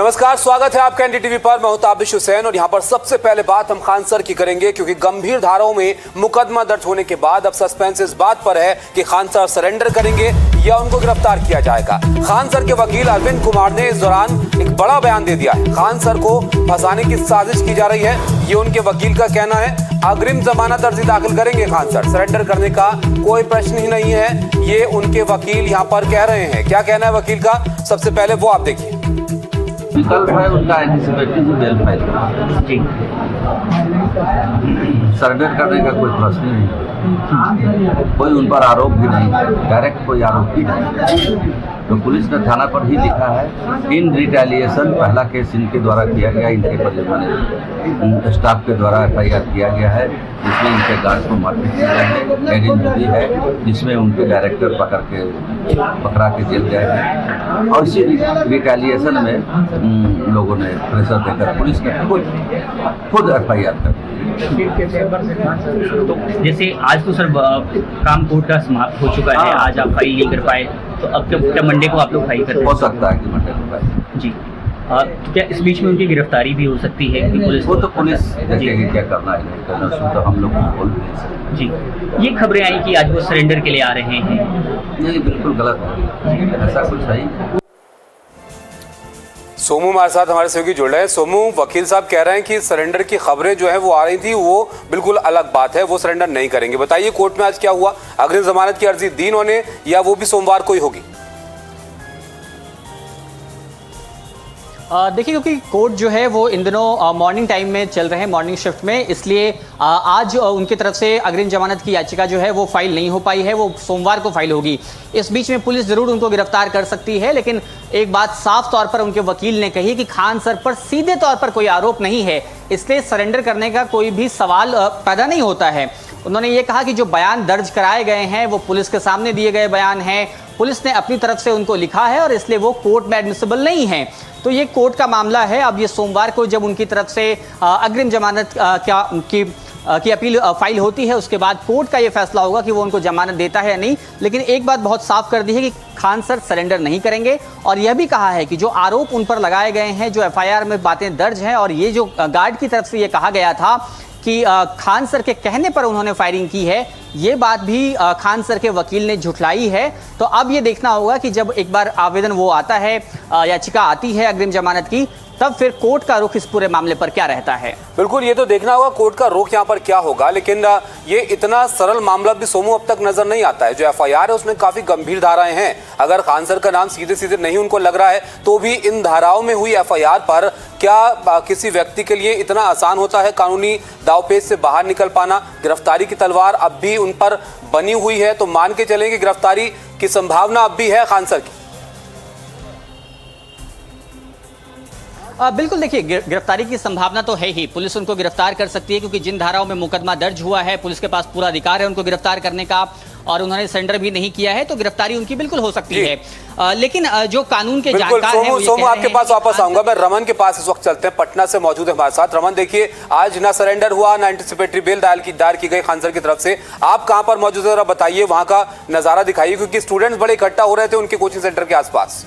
नमस्कार, स्वागत है आपका एनडीटीवी पर। मैं हूं ताबिश हुसैन और यहां पर सबसे पहले बात हम खान सर की करेंगे, क्योंकि गंभीर धाराओं में मुकदमा दर्ज होने के बाद अब सस्पेंस इस बात पर है कि खान सर सरेंडर करेंगे या उनको गिरफ्तार किया जाएगा। खान सर के वकील अरविंद कुमार ने इस दौरान एक बड़ा बयान दे दिया है। खान सर को फंसाने की साजिश की जा रही है, ये उनके वकील का कहना है। अग्रिम जमानत अर्जी दाखिल करेंगे खान सर, सरेंडर करने का कोई प्रश्न ही नहीं है, ये उनके वकील यहाँ पर कह रहे हैं। क्या कहना है वकील का, सबसे पहले वो आप देखिए। विकल्प है उनका एंटीसिपेटरी बेल फाइल जी, सरेंडर करने का कोई प्रश्न ही नहीं, कोई उन पर आरोप भी नहीं, डायरेक्ट कोई आरोप ही नहीं। तो पुलिस ने थाना पर ही लिखा है इन रिटेलिएशन, पहला केस इनके द्वारा किया गया, इनके पर स्टाफ के द्वारा FIR किया गया है, जिसमें इनके गार्ड को मारपीट किया है, एडिन भी है, जिसमें उनके डायरेक्टर पकड़ा के जेल गए हैं। और इसी रिटेलिएशन में लोगों ने प्रेशर देकर पुलिस ने खुद FIR कर तो जैसे आज तो सर काम कोर्ट का समाप्त हो चुका है, आज आप फाइल नहीं कर पाए, तो अब क्या मंडे को आप लोग फाइल कर हो सकता है कि मंडे को फाइल जी। तो क्या इस बीच में उनकी गिरफ्तारी भी हो सकती है कि पुलिस वो तो पुलिस देखेगी क्या करना है नहीं करना, उसमें तो हम लोग बोल भी नहीं सकते जी। ये खबरें आई कि आज वो सरेंडर के लिए आ रहे हैं, ये बिल्कुल गलत है, ऐसा कुछ है ही। सोमू हमारे साथ हमारे सहयोगी जुड़ रहे हैं। सोमू, वकील साहब कह रहे हैं कि सरेंडर की खबरें जो है वो आ रही थी, वो बिल्कुल अलग बात है, वो सरेंडर नहीं करेंगे। बताइए कोर्ट में आज क्या हुआ? अग्रिम जमानत की अर्जी दी उन्होंने या वो भी सोमवार को ही होगी? देखिए, क्योंकि कोर्ट जो है वो इन दिनों मॉर्निंग टाइम में चल रहे हैं, मॉर्निंग शिफ्ट में, इसलिए आज उनकी तरफ से अग्रिम जमानत की याचिका जो है वो फाइल नहीं हो पाई है, वो सोमवार को फाइल होगी। इस बीच में पुलिस जरूर उनको गिरफ्तार कर सकती है, लेकिन एक बात साफ तौर पर उनके वकील ने कही कि खान सर पर सीधे तौर पर कोई आरोप नहीं है, इसलिए सरेंडर करने का कोई भी सवाल पैदा नहीं होता है। उन्होंने ये कहा कि जो बयान दर्ज कराए गए हैं वो पुलिस के सामने दिए गए बयान हैं, पुलिस ने अपनी तरफ से उनको लिखा है और इसलिए वो कोर्ट में एडमिसिबल नहीं है। तो ये कोर्ट का मामला है। अब ये सोमवार को जब उनकी तरफ से अग्रिम जमानत की अपील फाइल होती है, उसके बाद कोर्ट का ये फैसला होगा कि वो उनको जमानत देता है या नहीं। लेकिन एक बात बहुत साफ कर दी है कि खान सर सरेंडर नहीं करेंगे, और यह भी कहा है कि जो आरोप उन पर लगाए गए हैं, जो FIR में बातें दर्ज हैं, और ये जो गार्ड की तरफ से ये कहा गया था कि खान सर के कहने पर उन्होंने फायरिंग की है, ये बात भी खान सर के वकील ने झुठलाई है। तो अब ये देखना होगा कि जब एक बार आवेदन वो आता है, याचिका आती है अग्रिम जमानत की, तब फिर कोर्ट का रुख इस पूरे मामले पर क्या रहता है। बिल्कुल, ये तो देखना होगा कोर्ट का रुख यहाँ पर क्या होगा। लेकिन ये इतना सरल मामला भी सोमू अब तक नजर नहीं आता है। जो FIR है उसमें काफी गंभीर धाराएं हैं। अगर खान सर का नाम सीधे सीधे नहीं उनको लग रहा है, तो भी इन धाराओं में हुई FIR पर क्या किसी व्यक्ति के लिए इतना आसान होता है कानूनी दावपेच से बाहर निकल पाना? गिरफ्तारी की तलवार अब भी उन पर बनी हुई है, तो मान के चलें कि गिरफ्तारी की संभावना अब भी है खान सर की। बिल्कुल, देखिए, गिरफ्तारी की संभावना तो है ही। पुलिस उनको गिरफ्तार कर सकती है, क्योंकि जिन धाराओं में मुकदमा दर्ज हुआ है पुलिस के पास पूरा अधिकार है उनको गिरफ्तार करने का, और उन्होंने सरेंडर भी नहीं किया है, तो गिरफ्तारी उनकी बिल्कुल हो सकती है। लेकिन जो कानून के जानकार हैं, सोमू आपके पास वापस आऊंगा। मैं रमन के पास इस वक्त चलते हैं, पटना से मौजूद है हमारे साथ। रमन, देखिए, आज ना सरेंडर हुआ, ना एंटीसिपेटरी बेल दायर की गई खान सर की तरफ से। आप कहां पर मौजूद है, बताइए, वहां का नजारा दिखाइए, क्योंकि स्टूडेंट्स बड़े इकट्ठा हो रहे थे उनके कोचिंग सेंटर के आसपास।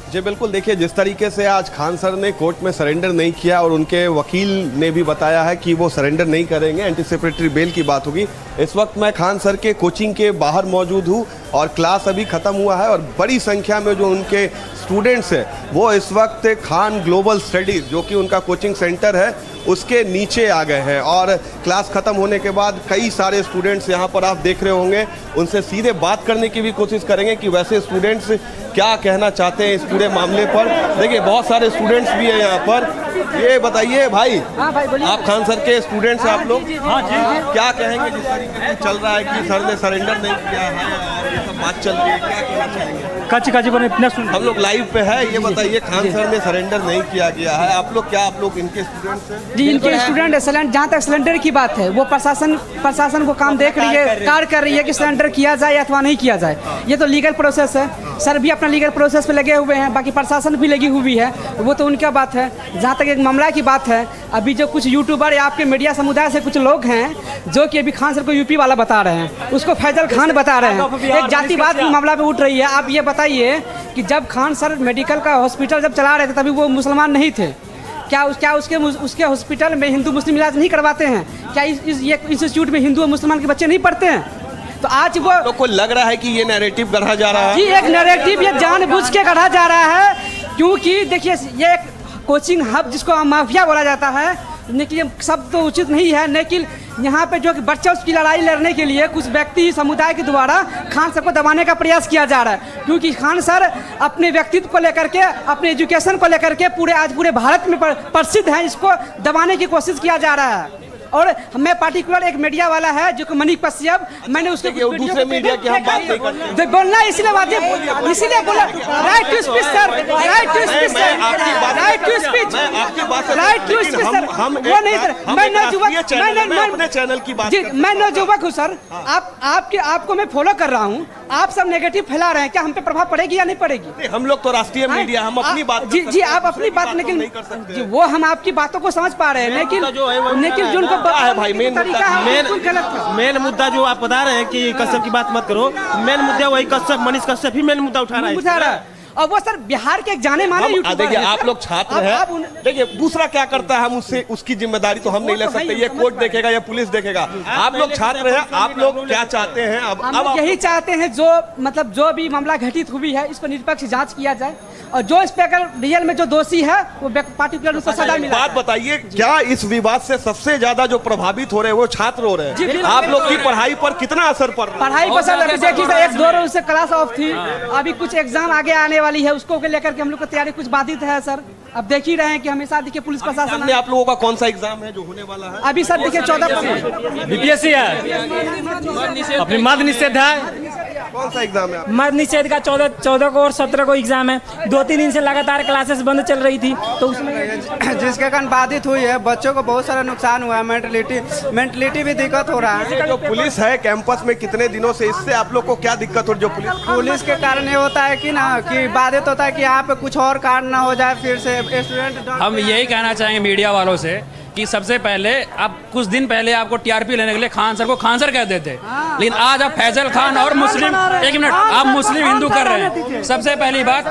जी बिल्कुल, देखिए, जिस तरीके से आज खान सर ने कोर्ट में सरेंडर नहीं किया और उनके वकील ने भी बताया है कि वो सरेंडर नहीं करेंगे, एंटीसिपेटरी बेल की बात होगी। इस वक्त मैं खान सर के कोचिंग के बाहर मौजूद हूँ और क्लास अभी ख़त्म हुआ है, और बड़ी संख्या में जो उनके स्टूडेंट्स हैं वो इस वक्त खान ग्लोबल स्टडीज़, जो कि उनका कोचिंग सेंटर है, उसके नीचे आ गए हैं। और क्लास ख़त्म होने के बाद कई सारे स्टूडेंट्स यहाँ पर आप देख रहे होंगे, उनसे सीधे बात करने की भी कोशिश करेंगे कि वैसे स्टूडेंट्स क्या कहना चाहते हैं इस पूरे मामले पर। देखिए, बहुत सारे स्टूडेंट्स भी हैं यहाँ पर। ये बताइए भाई, आप खान सर के स्टूडेंट्स हैं आप लोग? हाँ जी। क्या कहेंगे जिस तरीके से चल रहा है कि सर ने सरेंडर नहीं किया है और ये सब बात चल रही है, क्या कहना चाहेंगे? हम लोग लाइव पे है, ये बताइए, खान सर ने सरेंडर नहीं किया गया है, आप लोग इनके स्टूडेंट्स हैं? जी, इनके स्टूडेंट है। जहाँ तक सिलेंडर की बात है, वो प्रशासन को काम देख रही है, कार्य कर रही है कि सिलेंडर किया जाए अथवा नहीं किया जाए। ये तो लीगल प्रोसेस है, सर भी अपना लीगल प्रोसेस पे लगे हुए हैं, बाकी प्रशासन भी लगी हुई है, वो तो उनका बात है। जहाँ तक एक मामला की बात है, अभी जो कुछ यूट्यूबर या आपके मीडिया समुदाय से कुछ लोग हैं जो कि अभी खान सर को यूपी वाला बता रहे हैं, उसको फैजल खान बता रहे हैं, एक जातिवाद की मामला पे उठ रही है। आप ये बताइए कि जब खान सर मेडिकल का हॉस्पिटल जब चला रहे थे तभी वो मुसलमान नहीं थे। क्या उसके हॉस्पिटल में हिंदू मुस्लिम इलाज नहीं करवाते हैं? क्या ये इंस्टीट्यूट में हिंदू और मुसलमान के बच्चे नहीं पढ़ते हैं? तो आज वो लोग को लग रहा है कि ये नैरेटिव गढ़ा जा रहा है। जी, एक नैरेटिव ये जानबूझ के गढ़ा जा रहा है, क्योंकि देखिए ये एक कोचिंग हब जिसको माफिया बोला जाता है, लेकिन ये सब तो उचित नहीं है। लेकिन यहाँ पे जो कि बच्चा उसकी लड़ाई लड़ने के लिए कुछ व्यक्ति समुदाय के द्वारा खान सर को दबाने का प्रयास किया जा रहा है, क्योंकि खान सर अपने व्यक्तित्व को लेकर के, अपने एजुकेशन को लेकर के पूरे भारत में प्रसिद्ध हैं। इसको दबाने की कोशिश किया जा रहा है। और मैं पार्टिकुलर एक मीडिया वाला है जो कि मनीष कश्यप, मैंने उसके दूसरे मीडिया की हम बात नहीं करते, बोलना इसलिए बोला right to speech sir, right to speech sir, right to speech, right to speech sir. वो नहीं सर, मैं अपने चैनल की बात, जी मैं नौजुवक हूँ सर। आपको मैं फॉलो कर रहा हूँ, आप सब नेगेटिव फैला रहे हैं, क्या हम पे प्रभाव पड़ेगी या नहीं पड़ेगी? हम लोग तो राष्ट्रीय मीडिया, हम अपनी बात जी आप अपनी बात, लेकिन वो हम आपकी बातों को समझ पा रहे हैं, लेकिन जो उनको है भाई मेन मुद्दा जो आप बता रहे हैं कि कश्यप की बात मत करो, मेन मुद्दा वही कश्यप, मनीष कश्यप ही मेन मुद्दा उठा रहा है। और वो सर बिहार के एक जाने माने यूट्यूबर देखिए, आप लोग छात्र हैं, देखिए दूसरा क्या करता है हम उसकी जिम्मेदारी तो हम नहीं ले सकते, ये कोर्ट देखेगा या पुलिस देखेगा। आप लोग छात्र हैं, आप लोग क्या चाहते हैं? अब यही चाहते हैं जो भी मामला घटित हुई है इस पर निष्पक्ष जांच किया जाए, और जो इस पे अगर रियल में जो दोषी है वो पार्टिकुलर उसको सजा मिले। बात बताइए, क्या इस विवाद से सबसे ज्यादा जो प्रभावित हो रहे हैं वो छात्र हो रहे हैं? आप लोग की पढ़ाई पर कितना असर पड़ रहा है? पढ़ाई पर सर अभी देखिए 1-2 रोज से क्लास ऑफ थी, अभी कुछ एग्जाम आगे आने वाली है, उसको लेकर के हम लोग की तैयारी कुछ बाधित है सर। अब देख ही रहे हैं कि हमेशा देखिए पुलिस प्रशासन, आप लोगों का कौन सा एग्जाम है जो होने वाला है? अभी सर देखिए 14 बीपीएससी है, अपनी मद निषेध है। कौन सा एग्जाम है? मद निषेध का 14 को और 17 को एग्जाम है। 2-3 दिन से लगातार क्लासेस बंद चल रही थी, तो उसमें जिसके कारण बाधित हुई है, बच्चों को बहुत सारा नुकसान हुआ है, मेंटलिटी भी दिक्कत हो रहा है। जो पुलिस है कैंपस में कितने दिनों से, इससे आप लोग को क्या दिक्कत हो रही? जो पुलिस के कारण ये होता है कि बाधित होता है कि यहाँ पे कुछ और कांड ना हो जाए, फिर से स्टूडेंट। हम यही कहना चाहेंगे मीडिया वालों से कि सबसे पहले अब कुछ दिन पहले आपको टीआरपी लेने के लिए खान सर को खान सर कहते थे, लेकिन आज आप फैजल खान और मुस्लिम, एक मिनट, आप मुस्लिम हिंदू कर रहे हैं। सबसे पहली बात,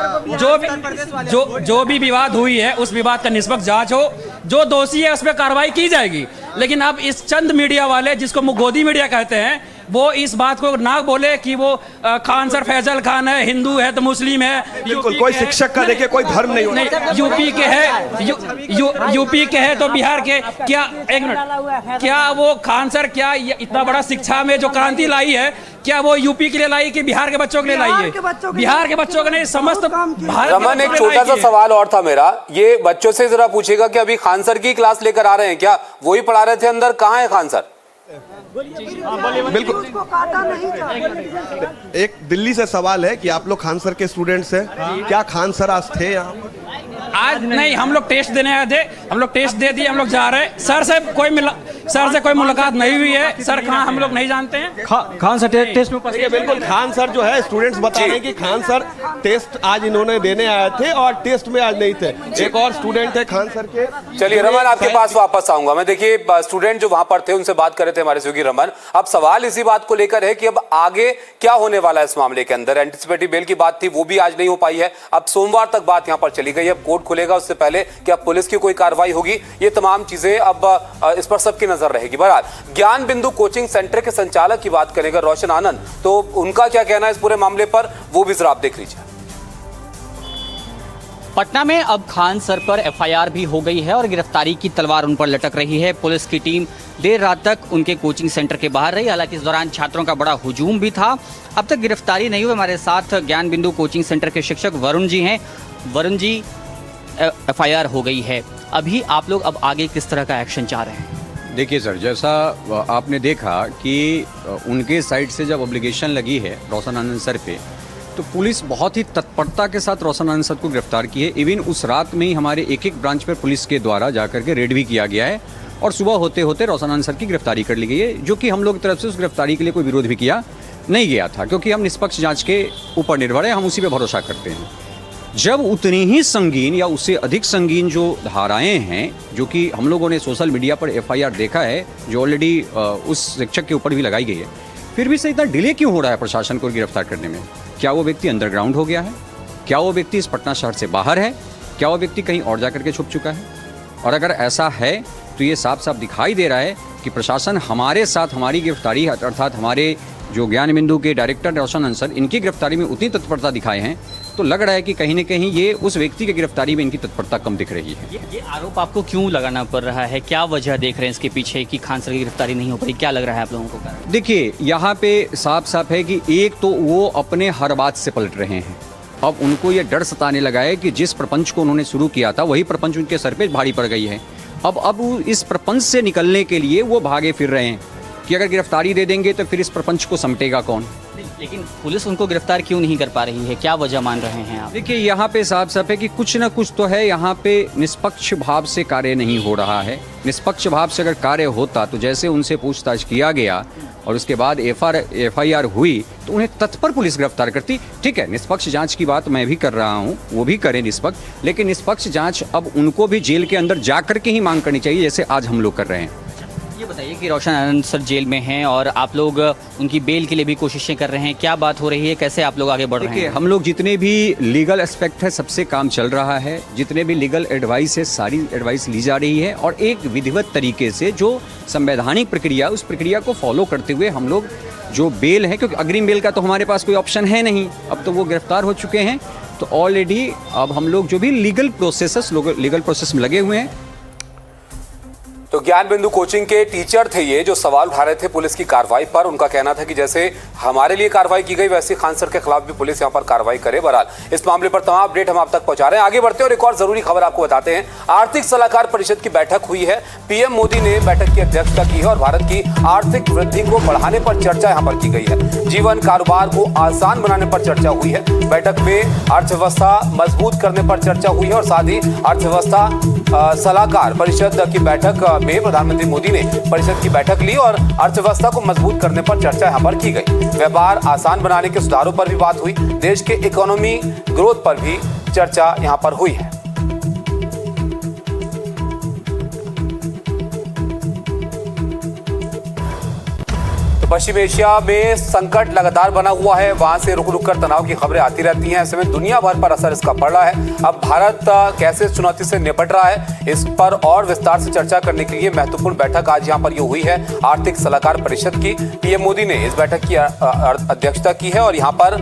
जो भी विवाद हुई है उस विवाद का निष्पक्ष जांच हो, जो दोषी है उस पर कार्रवाई की जाएगी। लेकिन अब इस चंद मीडिया वाले जिसको गोदी मीडिया कहते हैं, वो इस बात को ना बोले कि वो खान सर फैजल खान है, हिंदू है तो मुस्लिम है। बिल्कुल, कोई शिक्षक का देखिए कोई धर्म नहीं होता। यूपी के है, यूपी के है तो बिहार के क्या, एक मिनट, क्या वो खान सर क्या इतना बड़ा शिक्षा में जो क्रांति लाई है, क्या वो यूपी के लिए लाई कि बिहार के बच्चों के लिए लाई है? बिहार के बच्चों के नहीं, समस्त भारत। रमन, एक छोटा सा सवाल और था मेरा, ये बच्चों से जरा पूछेगा कि अभी खान सर की क्लास लेकर आ रहे हैं क्या? वही पढ़ा रहे थे अंदर, कहाँ है खान सर? बिल्कुल, एक दिल्ली से सवाल है कि आप लोग खान सर के स्टूडेंट्स हैं, क्या खान सर आज थे यहाँ? आज नहीं, हम लोग टेस्ट देने आए थे, हम लोग टेस्ट दे दिए, हम लोग जा रहे हैं। सर से कोई मुलाकात नहीं हुई है। सर कहाँ, हम लोग नहीं जानते हैं। खान सर टेस्ट में उपस्थित। बिल्कुल, खान सर जो है, स्टूडेंट्स बता रहे हैं कि खान सर टेस्ट आज इन्होंने देने आए थे और टेस्ट में आज नहीं थे। एक और स्टूडेंट है खान सर के। चलिए रमन, आपके पास वापस आऊंगा मैं। देखिए, स्टूडेंट जो वहां पर थे उनसे बात कर रहे थे हमारे सहयोगी रमन। अब सवाल इसी बात को लेकर है कि अब आगे क्या होने वाला है इस मामले के अंदर। एंटिसिपेटरी बेल की बात थी, वो भी आज नहीं हो पाई है। अब सोमवार तक बात यहां पर चली गई। अब कोर्ट खुलेगा उससे पहले क्या पुलिस की कोई कार्रवाई होगी, ये तमाम चीजें अब इस पर सबकी नजर रहेगी। बहरहाल, ज्ञान बिंदु कोचिंग सेंटर के संचालक की बात करेंगे रोशन आनंद, तो उनका क्या कहना है इस पूरे मामले पर, वो भी जरा आप देख लीजिए। पटना में अब खान सर पर एफआईआर भी हो गई है और गिरफ्तारी की तलवार उन पर लटक रही है। पुलिस की टीम देर रात तक उनके कोचिंग सेंटर के बाहर रही, हालांकि इस दौरान छात्रों का बड़ा हुजूम भी था। अब तक गिरफ्तारी नहीं हुई। हमारे साथ ज्ञान बिंदु कोचिंग सेंटर के शिक्षक वरुण जी हैं। वरुण जी, एफआईआर हो गई है, अभी आप लोग अब आगे किस तरह का एक्शन चाह रहे हैं? देखिए सर, जैसा आपने देखा कि उनके साइड से जब ऑब्लिगेशन लगी है रोशन आनंद सर पे, तो पुलिस बहुत ही तत्परता के साथ रोशन आनंद सर को गिरफ्तार की है। इवन उस रात में ही हमारे एक ब्रांच पर पुलिस के द्वारा जाकर के रेड भी किया गया है और सुबह होते होते रोशन आनंद सर की गिरफ्तारी कर ली गई है, जो कि हम लोग की तरफ से उस गिरफ्तारी के लिए कोई विरोध भी किया नहीं गया था, क्योंकि हम निष्पक्ष जाँच के ऊपर निर्भर है, हम उसी पर भरोसा करते हैं। जब उतनी ही संगीन या उससे अधिक संगीन जो धाराएं हैं, जो कि हम लोगों ने सोशल मीडिया पर एफआईआर देखा है, जो ऑलरेडी उस शिक्षक के ऊपर भी लगाई गई है, फिर भी से इतना डिले क्यों हो रहा है प्रशासन को गिरफ्तार करने में? क्या वो व्यक्ति अंडरग्राउंड हो गया है? क्या वो व्यक्ति इस पटना शहर से बाहर है, क्या वो व्यक्ति कहीं और जाकर के छुप चुका है? और अगर ऐसा है तो ये साफ साफ दिखाई दे रहा है कि प्रशासन हमारे साथ हमारी गिरफ्तारी अर्थात हमारे जो ज्ञान बिंदु के डायरेक्टर रोशन अंसर, इनकी गिरफ्तारी में उतनी तत्परता दिखाए हैं, तो लग रहा है कि कहीं न कहीं ये उस व्यक्ति की गिरफ्तारी में इनकी तत्परता कम दिख रही है। ये आरोप आपको क्यों लगाना पड़ रहा है? क्या वजह देख रहे हैं इसके पीछे कि खान सर की गिरफ्तारी नहीं हो पाई? क्या लग रहा है आप लोगों को? देखिए, यहाँ पे साफ साफ है कि एक तो वो अपने हर बात से पलट रहे हैं। अब उनको ये डर सताने लगा है कि जिस प्रपंच को उन्होंने शुरू किया था वही प्रपंच उनके सर पे भारी पड़ गई है। अब इस प्रपंच से निकलने के लिए वो भागे फिर रहे हैं कि अगर गिरफ्तारी दे देंगे तो फिर इस प्रपंच को समेटेगा कौन। लेकिन पुलिस उनको गिरफ्तार क्यों नहीं कर पा रही है? क्या वजह मान रहे हैं आप? देखिए, यहाँ पे साफ साफ है कि कुछ ना कुछ तो है। यहाँ पे निष्पक्ष भाव से कार्य नहीं हो रहा है। निष्पक्ष भाव से अगर कार्य होता तो जैसे उनसे पूछताछ किया गया और उसके बाद FIR हुई तो उन्हें तत्पर पुलिस गिरफ्तार करती। ठीक है, निष्पक्ष जांच की बात मैं भी कर रहा हूँ, वो भी करें निष्पक्ष, लेकिन निष्पक्ष जांच अब उनको भी जेल के अंदर जा कर के ही मांग करनी चाहिए, जैसे आज हम लोग कर रहे हैं। ये बताइए कि रोशन आनंद सर जेल में हैं और आप लोग उनकी बेल के लिए भी कोशिशें कर रहे हैं, क्या बात हो रही है, कैसे आप लोग आगे बढ़ रहे हैं? हम लोग जितने भी लीगल एस्पेक्ट है सबसे काम चल रहा है, जितने भी लीगल एडवाइस है सारी एडवाइस ली जा रही है और एक विधिवत तरीके से जो संवैधानिक प्रक्रिया उस प्रक्रिया को फॉलो करते हुए हम लोग जो बेल है, क्योंकि अग्रिम बेल का तो हमारे पास कोई ऑप्शन है नहीं, अब तो वो गिरफ्तार हो चुके हैं, तो ऑलरेडी अब हम लोग जो भी लीगल प्रोसेस में लगे हुए हैं। तो ज्ञान बिंदु कोचिंग के टीचर थे ये जो सवाल उठा रहे थे पुलिस की कार्रवाई पर। उनका कहना था कि जैसे हमारे लिए कार्रवाई की गई वैसे खान सर के खिलाफ भी पुलिस यहां पर कार्रवाई करे। बहरहाल इस मामले पर तमाम अपडेट हम आप तक पहुंचा रहे हैं। आगे बढ़ते हैं और एक और जरूरी खबर आपको बताते हैं। आर्थिक सलाहकार परिषद की बैठक हुई है। पीएम मोदी ने बैठक की अध्यक्षता की है और भारत की आर्थिक वृद्धि को बढ़ाने पर चर्चा यहां पर की गई है। जीवन कारोबार को आसान बनाने पर चर्चा हुई है। बैठक में अर्थव्यवस्था मजबूत करने पर चर्चा हुई है और साथ ही अर्थव्यवस्था सलाहकार परिषद की बैठक में प्रधानमंत्री मोदी ने परिषद की बैठक ली और अर्थव्यवस्था को मजबूत करने पर चर्चा यहां पर की गई। व्यापार आसान बनाने के सुधारों पर भी बात हुई। देश के इकोनॉमी ग्रोथ पर भी चर्चा यहां पर हुई है। पश्चिम एशिया में संकट लगातार बना हुआ है। वहां से रुक रुक कर तनाव की खबरें आती रहती हैं। ऐसे में दुनिया भर पर असर इसका पड़ रहा है। अब भारत कैसे इस चुनौती से निपट रहा है, इस पर और विस्तार से चर्चा करने के लिए महत्वपूर्ण बैठक आज यहां पर ये हुई है आर्थिक सलाहकार परिषद की। पीएम मोदी ने इस बैठक की अध्यक्षता की है और यहाँ पर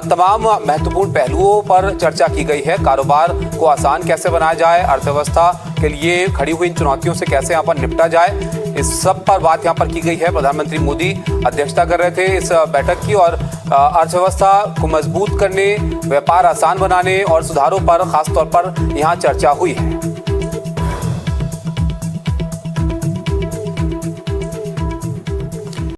तमाम महत्वपूर्ण पहलुओं पर चर्चा की गई है। कारोबार को आसान कैसे बनाया जाए, अर्थव्यवस्था के लिए खड़ी हुई इन चुनौतियों से कैसे यहाँ पर निपटा जाए, इस सब पर बात यहाँ पर की गई है। प्रधानमंत्री मोदी अध्यक्षता कर रहे थे इस बैठक की और अर्थव्यवस्था को मजबूत करने, व्यापार आसान बनाने और सुधारों पर खास तौर पर यहाँ चर्चा हुई है।